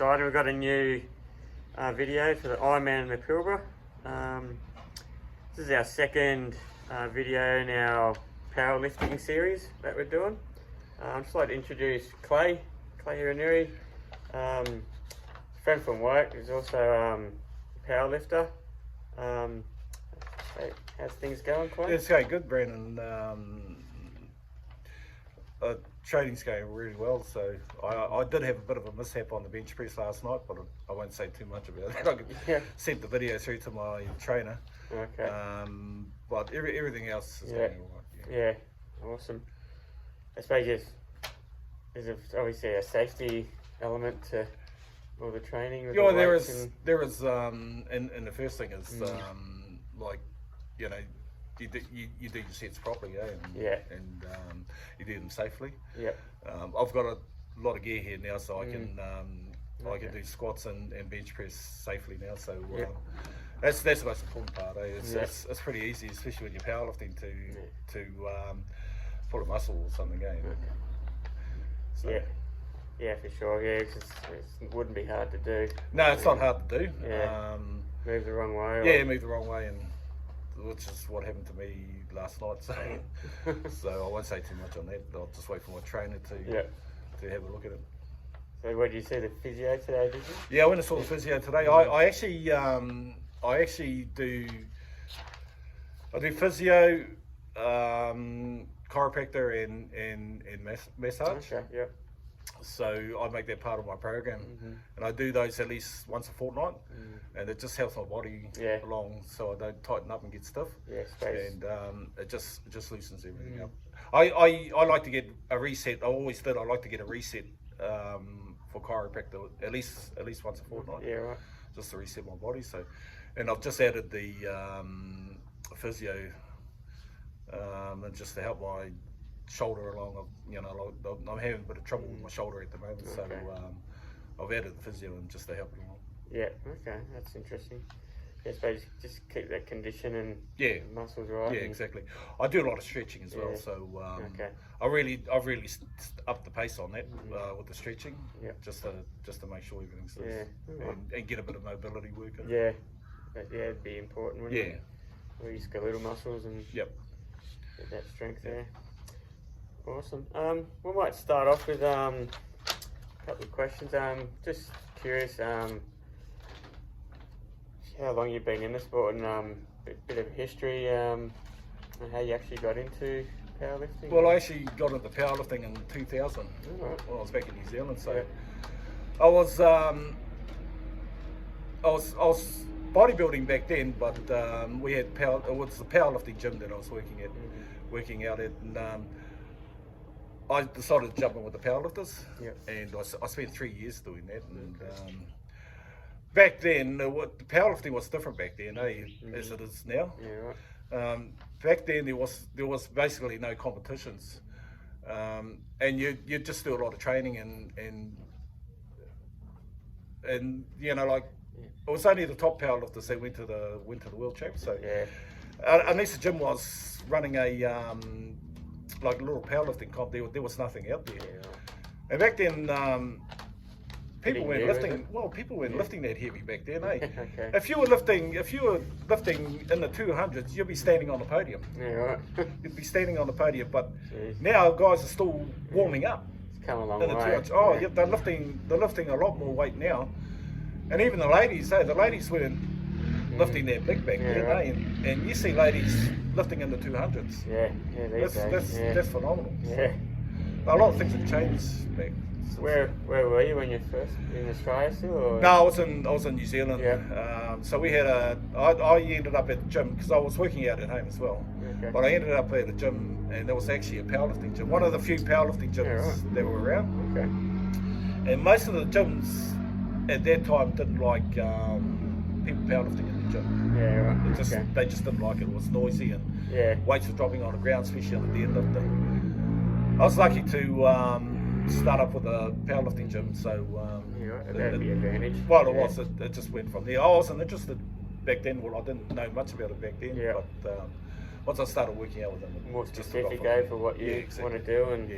exciting. We've got a new video for the Ironman and the Pilbara. This is our second video in our Powerlifting Series that we're doing. I'd just like to introduce Clay Hurinui, friend from work. He's also a powerlifter. How's things going, Clay? It's going good, Brandon. Training's going really well. So I did have a bit of a mishap on the bench press last night, but I won't say too much about it. I could send the video through to my trainer. Okay. But everything else is going all right. Yeah, awesome. I suppose there's obviously a safety element to all the training. With there is, and the first thing is like, you know, you do your sets properly, and you do them safely. Yeah. I've got a lot of gear here now, so I can I can do squats and bench press safely now. So that's the most important part. It's pretty easy, especially when you're powerlifting, to pull a muscle or something. So. Yeah, for sure. Yeah, it wouldn't be hard to do. No, it's not hard to do. Yeah. Move the wrong way. Yeah, move the wrong way, and which is what happened to me last night. So, so I won't say too much on that. I'll just wait for my trainer to have a look at it. So, what did you see the physio today? Did you? Yeah, I went and saw the physio today. I actually do physio, chiropractor, and massage. Okay. Yeah. So I make that part of my program, and I do those at least once a fortnight, and it just helps my body along, so I don't tighten up and get stiff. Yeah, space. And it just loosens everything up. I like to get a reset. I always did. I like to get a reset for chiropractor at least once a fortnight. Yeah, right. Just to reset my body. So, and I've just added the physio, and just to help my shoulder along. You know, I'm having a bit of trouble with my shoulder at the moment, so I've added the physio and just to help it along. Yeah, okay, that's interesting. Yeah, I suppose just keep that condition and muscles right. Yeah, exactly. I do a lot of stretching as well, so I've really upped the pace on that with the stretching, just to make sure everything's and get a bit of mobility working. Yeah, it'd be important, wouldn't it? Or your skeletal muscles and get that strength there. Awesome. We might start off with a couple of questions. Just curious, how long you've been in the sport and a bit of history, and how you actually got into powerlifting. Well, I actually got into powerlifting in 2000 when I was back in New Zealand. So I was bodybuilding back then, but we had it was the powerlifting gym that I was working out at, and I decided to jump in with the powerlifters, and I spent 3 years doing that. And back then, the powerlifting was different back then, as it is now. Yeah, right. Back then, there was basically no competitions, and you just do a lot of training and you know, like it was only the top powerlifters that went to the world champs. So unless the gym was running a like a little powerlifting comp, there was nothing out there. And back then, people weren't lifting. Well, people weren't lifting that heavy back then, If you were lifting in the 200s, you'd be standing on the podium. Yeah, right. You'd be standing on the podium, but now guys are still warming up. It's come a long way. They're lifting a lot more weight now, and even the ladies, the ladies weren't lifting that big back then, and you see ladies lifting in the 200s. That's phenomenal. Yeah. A lot of things have changed back. Where were you when you first in Australia still? Or? No, I was in New Zealand. Yeah. So we had I ended up at the gym because I was working out at home as well. Okay. But I ended up at a gym, and there was actually a powerlifting gym, one of the few powerlifting gyms that were around. Okay. And most of the gyms at that time didn't like people powerlifting in the gym. Yeah, right. They just didn't like it. It was noisy and weights were dropping on the ground, especially on the deadlifting. I was lucky to start up with a powerlifting gym, so that'd be an advantage. Well, it was. It just went from there. I wasn't interested back then. Well, I didn't know much about it back then. Yeah. But once I started working out with them, more specific for what you want to do, and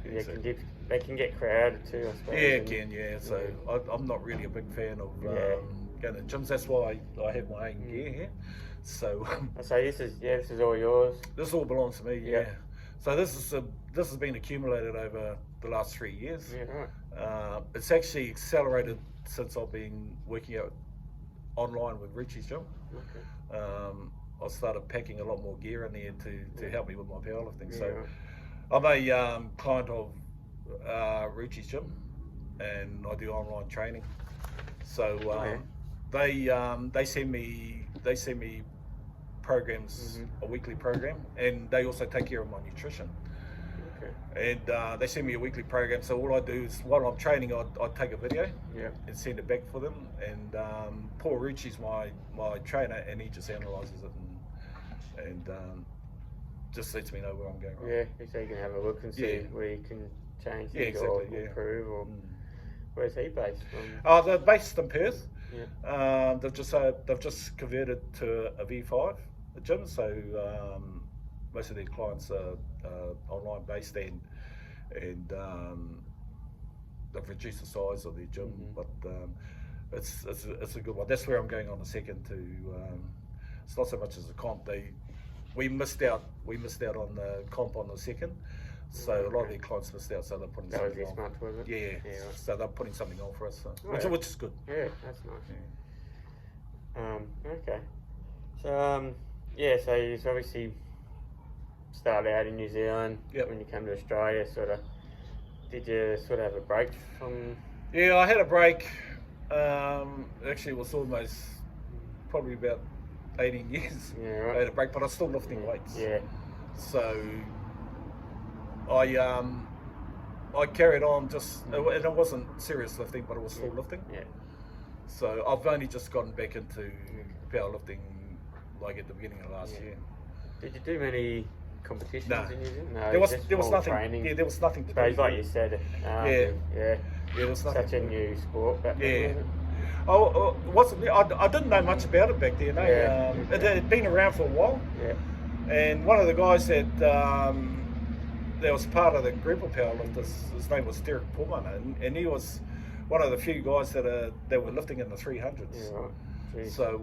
can they can get crowded too, I suppose. Yeah, it can, yeah. So I'm not really a big fan of going to gyms. That's why I have my own gear here. So this is all yours. This all belongs to me, yeah. So this has been accumulated over the last 3 years. Yeah, right. It's actually accelerated since I've been working out online with Richie's gym. Okay. I started packing a lot more gear in there to help me with my powerlifting. Yeah, So right. I'm a client of Richie's gym, and I do online training. So they send me programs, a weekly program, and they also take care of my nutrition. Okay. And they send me a weekly program. So all I do is while I'm training, I take a video and send it back for them. And Paul Rucci's my trainer, and he just analyzes it and just lets me know where I'm going. Right? Yeah, so you can have a look and see where you can change things or improve. Or where's he based from? They're based in Perth. Yeah. They've just converted to a V5 gym. So most of their clients are online based, and they've reduced the size of their gym, but it's a good one. That's where I'm going on the second to. It's not so much as a comp. We missed out on the comp on the second, so a lot of their clients missed out. So they're putting something on. That was this month, was it? Yeah. So they're putting something on for us, which is good. Yeah, that's nice. Yeah. Okay. So so you obviously started out in New Zealand. When you came to Australia, did you sort of have a break from? Yeah, I had a break. Actually, it was almost probably about 18 years. Yeah, right. I had a break, but I was still lifting weights. Yeah. So I carried on and it wasn't serious lifting, but it was still lifting. Yeah. So I've only just gotten back into powerlifting like at the beginning of last year. Did you do many competitions in New Zealand? No, there was nothing. Training. Yeah, there was nothing to do. Like you said, there was nothing. Such a new sport. Back then, wasn't. I didn't know much about it back then. It had been around for a while. Yeah. And one of the guys that was part of the group of powerlifters, his name was Derek Pullman, and he was one of the few guys that were lifting in the 300s. Yeah, right. Jeez. So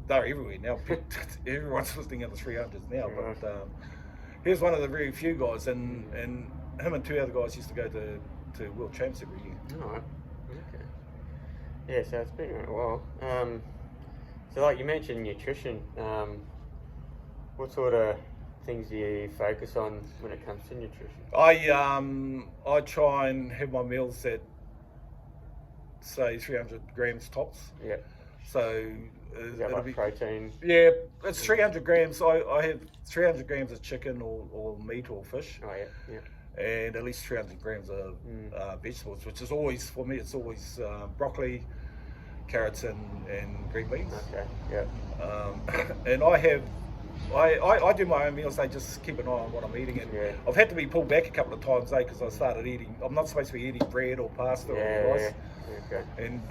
they're everywhere now. Everyone's lifting in the 300s now. Yeah. But he was one of the very few guys, and him and two other guys used to go to World Champs every year. All right. Okay. Yeah, so it's been around a while. So like you mentioned nutrition, what sort of things do you focus on when it comes to nutrition? I try and have my meals at, say, 300 grams tops. Yeah. So is that like protein? Yeah, it's 300 grams. I have 300 grams of chicken or meat or fish. Oh yeah. And at least 300 grams of vegetables, which is always, for me, it's always broccoli, carrots, and green beans. Okay. Yeah. And I do my own meals. I just keep an eye on what I'm eating, and I've had to be pulled back a couple of times, because I started eating. I'm not supposed to be eating bread or pasta or rice. Yeah. Okay. And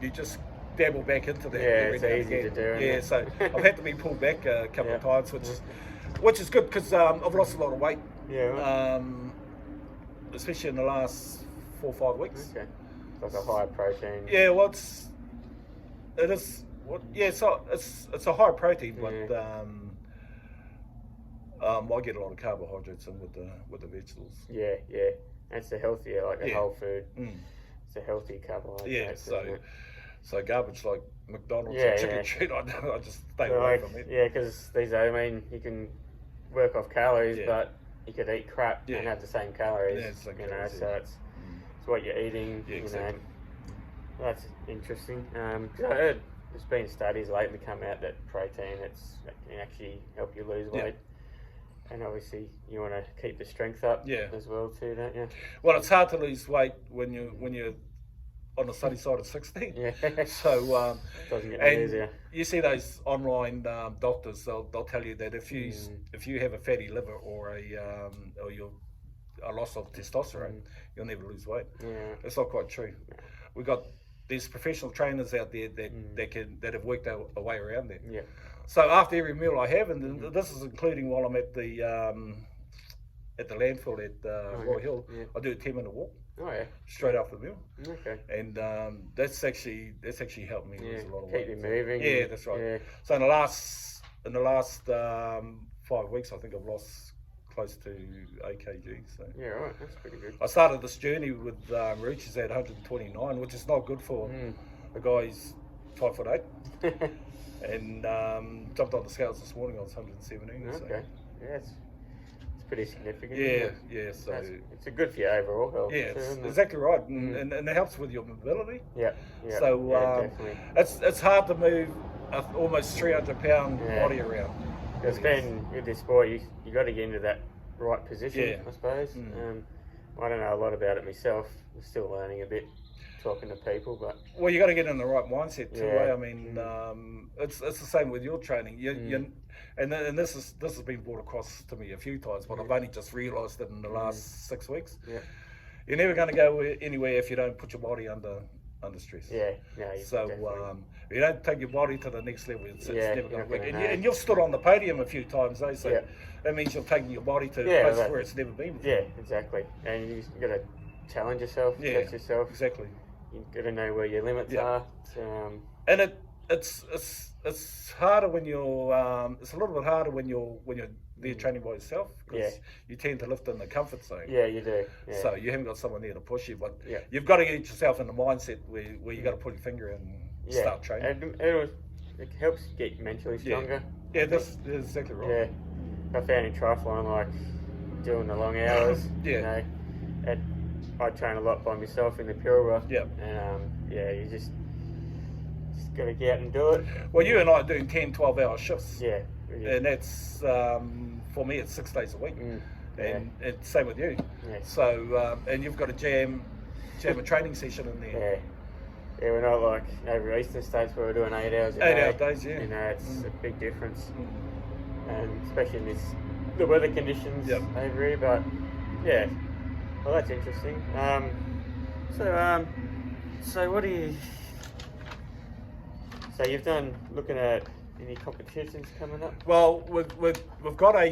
you just dabble back into that. It's easy to do. Yeah, so I've had to be pulled back a couple of times, which is good because I've lost a lot of weight. Yeah. Especially in the last 4 or 5 weeks. Okay. Like a high protein. Yeah, well, it is. So it's a high protein, but I get a lot of carbohydrates in with the vegetables. Yeah. It's a healthier, like a whole food. It's a healthy carbohydrate. Yeah, so garbage like McDonald's and chicken treat, I just stay away from it. Yeah, because you can work off calories, but you could eat crap and have the same calories. So it's what you're eating. Yeah, exactly. That's interesting. Cause I heard there's been studies lately come out that protein can actually help you lose weight. And obviously you want to keep the strength up as well too, don't you? Well, it's hard to lose weight when you're on the sunny side of 60. Yeah. So doesn't get any easier. You see those online doctors, they'll tell you that if you have a fatty liver or a loss of testosterone, you'll never lose weight. Yeah. It's not quite true. We've got these professional trainers out there that have worked a way around that. Yeah. So after every meal I have, and this is including while I'm at at the landfill at Roy Hill, I do a 10-minute walk. Oh yeah. Straight after the meal. Okay. And that's actually helped me lose a lot of weight. Keep you moving. Yeah, that's right. Yeah. So in the last 5 weeks, I think I've lost close to 8 kg. So yeah, right. That's pretty good. I started this journey with reaches at 129, which is not good for a guy who's 5'8", and jumped on the scales this morning. I was 117. Okay. So. Yeah, it's pretty significant. Yeah. So it's a good for your overall health. Yeah, too, it's exactly right, and it helps with your mobility. Yeah. So definitely. It's hard to move a almost 300-pound body around. It's been with this sport, you got to get into that right position, I suppose. I don't know a lot about it myself. I'm still learning a bit, talking to people, but well, you got to get in the right mindset too. I mean, it's the same with your training. And this has been brought across to me a few times, but I've only just realised it in the last 6 weeks. Yeah. You're never going to go anywhere if you don't put your body under stress. Yeah. So if you don't take your body to the next level, it's never going to work. And you've stood on the podium a few times, eh? So that means you're taking your body to places where it's never been before. Yeah, exactly. And you got to challenge yourself, test yourself. Exactly. You got to know where your limits are. And it's harder when you're it's a little bit harder when you're there training by yourself, because you tend to lift in the comfort zone. Yeah, you do. Yeah. So you haven't got someone there to push you, but you've got to get yourself in the mindset where you got to put your finger in and start training. And it helps get mentally stronger. Yeah, that's exactly right. Yeah, I found in triathlon, like doing the long hours. You know, I train a lot by myself in the Pilbara. Yeah. And you just got to get out and do it. Well, you and I are doing 10, 12-hour shifts. Yeah. And that's for me, it's 6 days a week. And same with you. Yeah. So and you've got to jam a training session in there. Yeah, we're not like over Eastern States where we're doing 8 hours a day. 8 hour days, yeah. You know, it's a big difference. And especially in the weather conditions over here. But yeah, well, that's interesting. So what do you? So you've done looking at any competitions coming up? Well, we've got a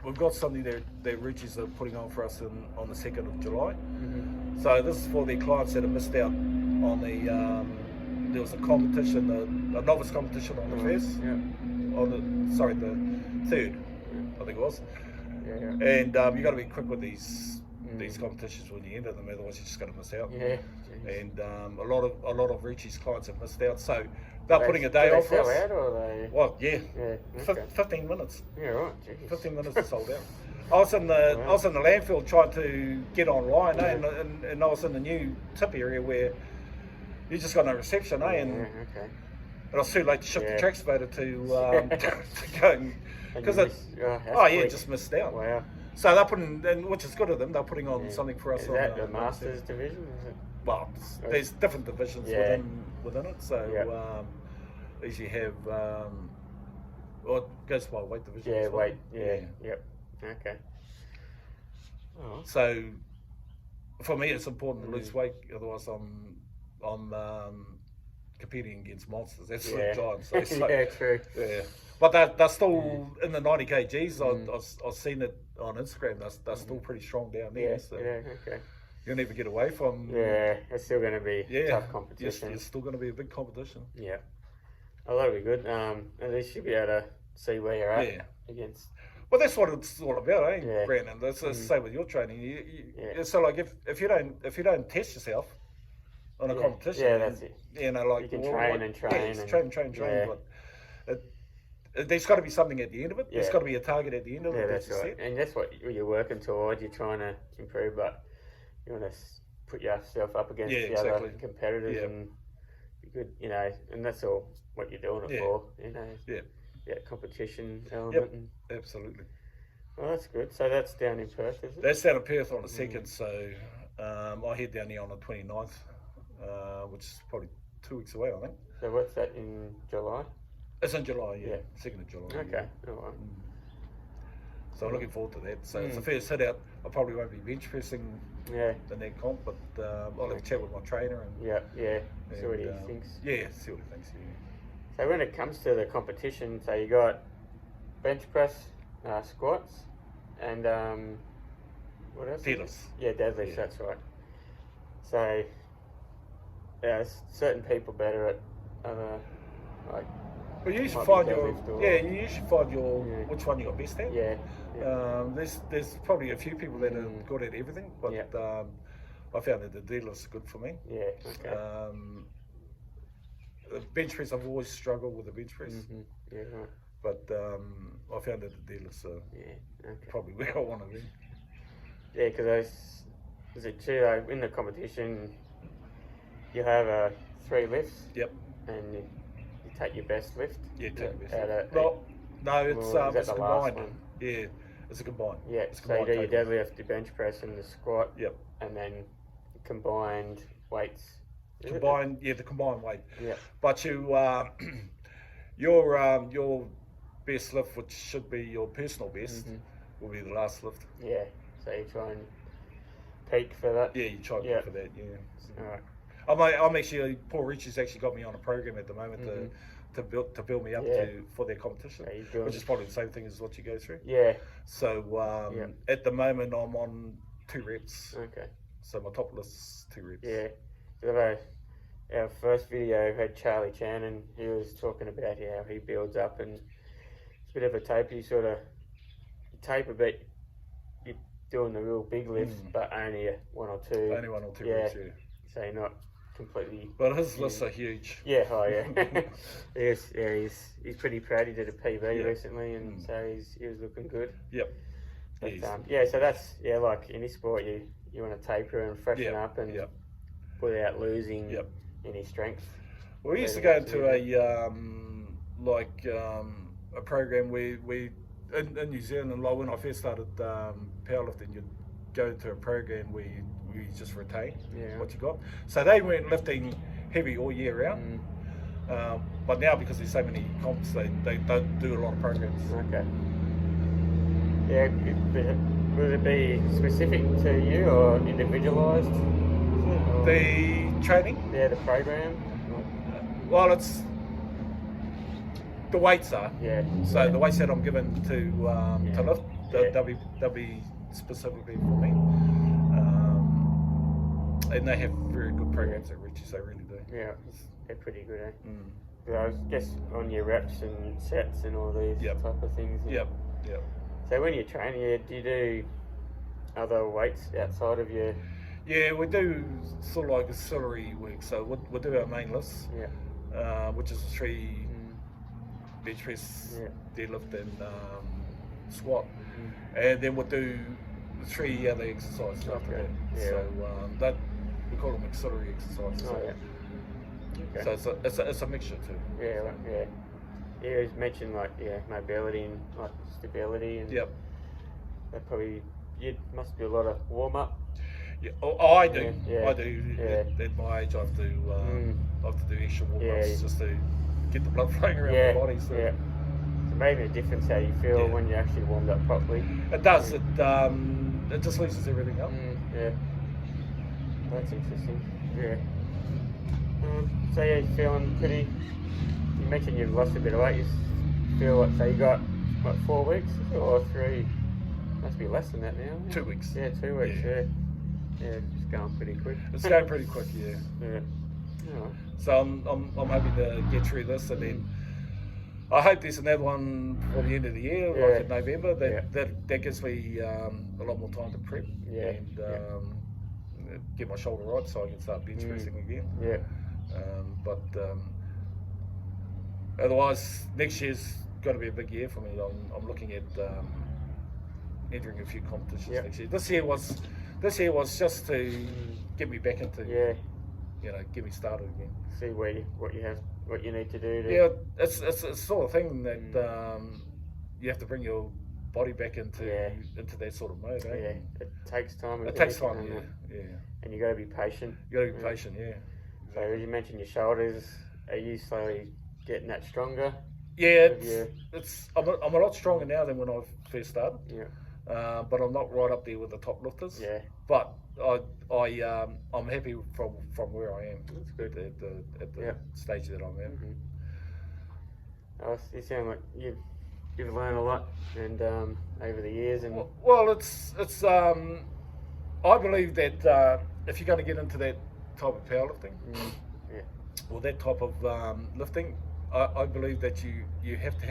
we've got something that Richie's are putting on for us on the 2nd of July. So this is for the clients that have missed out on the there was a competition, a novice competition on the first, on the 3rd, I think it was. And you got to be quick with these competitions when you enter them, otherwise you're just going to miss out. And a lot of Richie's clients have missed out, so they're putting a day off for us. Sell out, or they? Well, yeah. Okay. 15 minutes. Yeah, right. Jeez. 15 minutes is sold out. I was in the landfill trying to get online, and I was in the new tip area where you just got no reception, and it was too late to shift the tracks motor to go, because just missed out. Wow. So they're putting, and which is good of them, they're putting on something for us. Is that the Masters division? Is it? Well, there's different divisions within it. So as you have, well, it goes by weight division. Yeah, weight. Yep. Okay. Oh. So for me, it's important to lose weight. Otherwise, I'm competing against monsters. That's giants. So, true. Yeah. But they're still in the 90 kgs. I've seen it on Instagram. They're still pretty strong down there. So okay. You'll never get away from. Yeah, it's still going to be tough competition. It's still going to be a big competition. Yeah. Oh, that'll be good. At least you'll be able to see where you're at against. Well, that's what it's all about, eh, Brandon? That's the same with your training. So, like, if you don't test yourself on a competition, that's it. You know, like you can train and train. Yeah, train. But there's got to be something at the end of it. There's got to be a target at the end of it. Yeah, that's right. And that's what you're working towards. You're trying to improve, but you want to put yourself up against the other competitors and be good, you know. And that's all what you're doing it for, you know. Yeah, competition element. Yep, absolutely. Well, that's good. So that's down in Perth, is it? That's down in Perth on the 2nd. So I head down there on the 29th, which is probably 2 weeks away, I think. So what's that in July? It's in July, 2nd of July. Okay, all right. So I'm looking forward to that. So it's the first hit out. I probably won't be bench pressing in that comp, but I'll have a chat with my trainer and see what he thinks. Yeah, see what he thinks. So when it comes to the competition, so you got bench press, squats, and what else? Deadlifts. Yeah, deadlifts. Yeah. That's right. So there's certain people better at other, like. Well, you usually Might find be your deadlift or- you usually find your Yeah. which one you got best at. Yeah. There's probably a few people that are Mm. good at everything, but Yeah. I found that the deadlifts are good for me. Yeah. Okay. The bench press, I've always struggled with the bench press, Yeah. Right. but I found that the deadlifts are Yeah. Okay. probably where I want to be. Yeah, because is it true though, in the competition you have 3 lifts? Yep. And you take your best lift? Yeah, take your best. Out No, it's Well, is that it's the combined. last one? Yeah, it's a combined. Yeah, It's so you do your total. deadlift, your bench press and the squat. Yep. And then combined weights. Is it? Combined, yeah, the combined weight. Yeah. But your best lift, which should be your personal best, will be the last lift. Yeah. So you try and peak for that. Yeah, you try to Yeah. go for that. Yeah. Alright. I'm actually, Paul Richie's actually got me on a program at the moment to build me up for their competition, So you're doing- which is probably the same thing as what you go through. Yeah. So at the moment I'm on 2 reps. Okay. So my top list's 2 reps. Yeah. So our first video had Charlie Chan, and he was talking about how he builds up, and it's a bit of a taper. You sort of taper, but you're doing the real big lifts, but only 1 or 2. Only 1 or 2 reps. Yeah. So you're not completely. But his lists are huge. Yeah. Oh yeah. He's pretty proud. He did a PB Yeah. recently, and so he was looking good. Yep. But, Yeah, so that's like any sport, you want to taper and freshen up and without losing any strength. Well, we used to go into a program where we in New Zealand, like when I first started powerlifting, you'd go into a program where you just retain what you got. So they weren't lifting heavy all year round. But now, because there's so many comps, they don't do a lot of programs. Okay. Yeah, would it be specific to you or individualised? The training? Yeah, the program? Well, it's the weights are. Yeah. So the weights that I'm given to lift, they'll be specifically for me. And they have very good programs at Richie's, they really do. Yeah, they're pretty good, eh? I guess on your reps and sets and all these type of things. Yep. So when you're training, do you do other weights outside of your... Yeah, we do sort of like auxiliary work. So we'll do our main lifts, which is 3 bench press, deadlift and squat. And then we'll do 3 other exercises after that. So we call them auxiliary exercises. Okay. So it's a mixture too. Yeah, yeah. You always mentioned mobility and like stability and that probably must be a lot of warm up. Yeah, I do. Yeah. I do. At my age, I have to do extra warm-ups just to get the blood flowing around the body. So. Yeah. So maybe a difference how you feel when you actually warmed up properly. It does. It just loosens everything up. Yeah. That's interesting. Yeah. So you're feeling pretty. You mentioned you've lost a bit of weight. You feel so you got 4 weeks or 3? Must be less than that now. 2 weeks. Yeah, 2 weeks. Yeah. Yeah, it's going pretty quick. It's going pretty quick, yeah. Oh. So I'm hoping to get through this, and then I hope there's another one before the end of the year, like in November. That gives me a lot more time to prep and get my shoulder right, so I can start bench pressing again. Yeah. But otherwise, next year's got to be a big year for me. I'm looking at entering a few competitions next year. This year was just to get me back into, get me started again. See what you need to do. Yeah, it's the sort of thing that you have to bring your body back into that sort of mode. Eh? Yeah, it takes time. It takes time. Yeah. And you got to be patient. You got to be patient. Yeah. So as you mentioned, your shoulders. Are you slowly getting that stronger? Yeah, I'm a lot stronger now than when I first started. Yeah. But I'm not right up there with the top lifters. Yeah. But I'm happy from where I am. That's good. At the stage that I'm at. You sound like you've learned a lot, and over the years, and well, it's I believe that if you're going to get into that type of powerlifting, or that type of lifting, I believe that you have to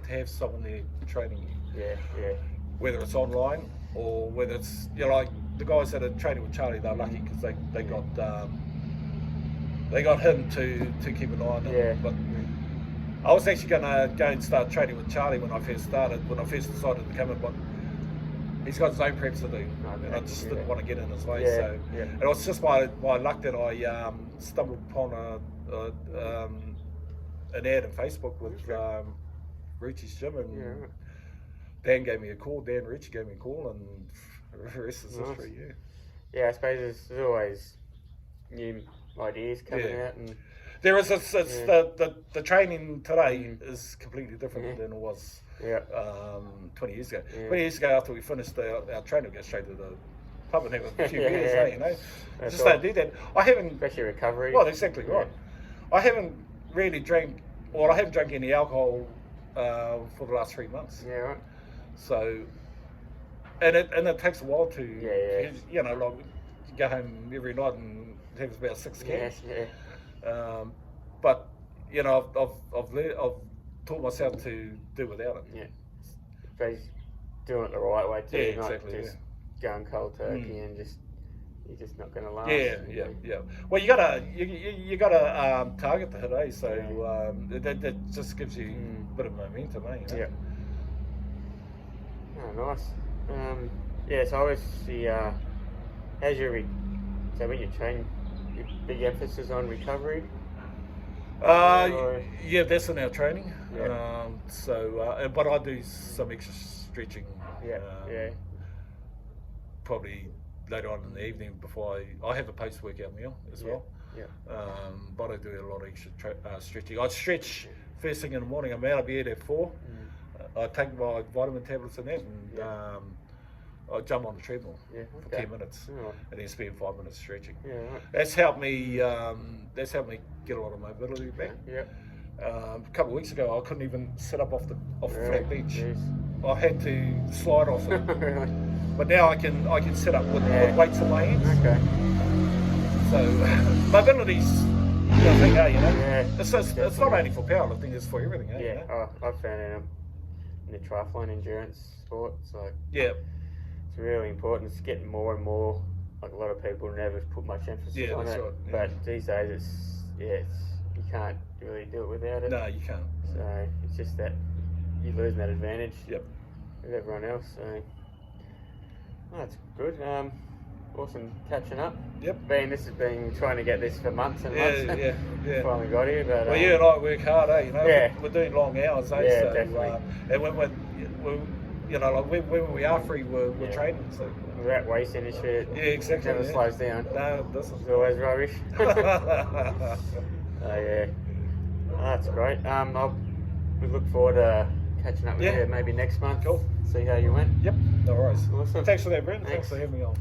have someone there training you. Yeah. Whether it's online or whether it's like the guys that are training with Charlie, they're lucky because they got him to keep an eye on them. Yeah. But I was actually going to go and start training with Charlie when I first decided to come in, but he's got his own preps to do, and I just didn't want to get in his way. So it was just by luck that I stumbled upon an ad on Facebook with Ruchi's gym, and Dan gave me a call. Dan Ruchi gave me a call, and the rest is history. Yeah, I suppose there's always new ideas coming out, and there is. The training today is completely different than it was 20 years ago. 20 years ago, after we finished our training, we go straight to the pub and have a few beers. You know, just don't do that. I haven't, especially recovery. Well, exactly right. I haven't really drank, or I haven't drank any alcohol for the last 3 months. Yeah, right. So, and it takes a while to, you know, like you go home every night and have about 6 cans. But you know, I've taught myself to do without it. Yeah, but doing it the right way too. Yeah, not exactly. just going cold turkey and you're just not going to last. Yeah. Well, you gotta target the hit, so that just gives you a bit of momentum, eh? You know? Yeah. Oh, nice. So obviously, how's your so when you train, your big emphasis on recovery? Yeah, that's in our training. Yeah. But I do some extra stretching. Probably later on in the evening before I have a post-workout meal as well. Yeah. But I do a lot of extra stretching. I stretch first thing in the morning. I'm out of bed at 4. I take my vitamin tablets and that, and I jump on the treadmill for 10 minutes, and then spend 5 minutes stretching. That's helped me. Get a lot of mobility back. A couple of weeks ago, I couldn't even sit up off the flat bench. I had to slide off it. Really? But now I can sit up with weights in my hands. Okay. So mobility's the thing, you know. It's not only for powerlifting; it's for everything. You know? I've found in the triathlon endurance sports, like it's really important. It's getting more and more. Like a lot of people never put much emphasis on it, but these days it's you can't really do it without it. No, you can't. So it's just that you're losing that advantage with everyone else. So that's good. Awesome catching up. This has been trying to get this for months and months. Yeah. Finally got here, but well, you and I work hard, eh? You know, we're doing long hours, eh? Yeah, so, definitely. And when you know, like when we are free, we're training. So we're at waste industry. Exactly. It never slows down. No, it doesn't. It's always rubbish. That's great. We look forward to catching up with you maybe next month. Cool. See how you went. Yep. No worries. Awesome. Thanks for that, Brent. Thanks for having me on.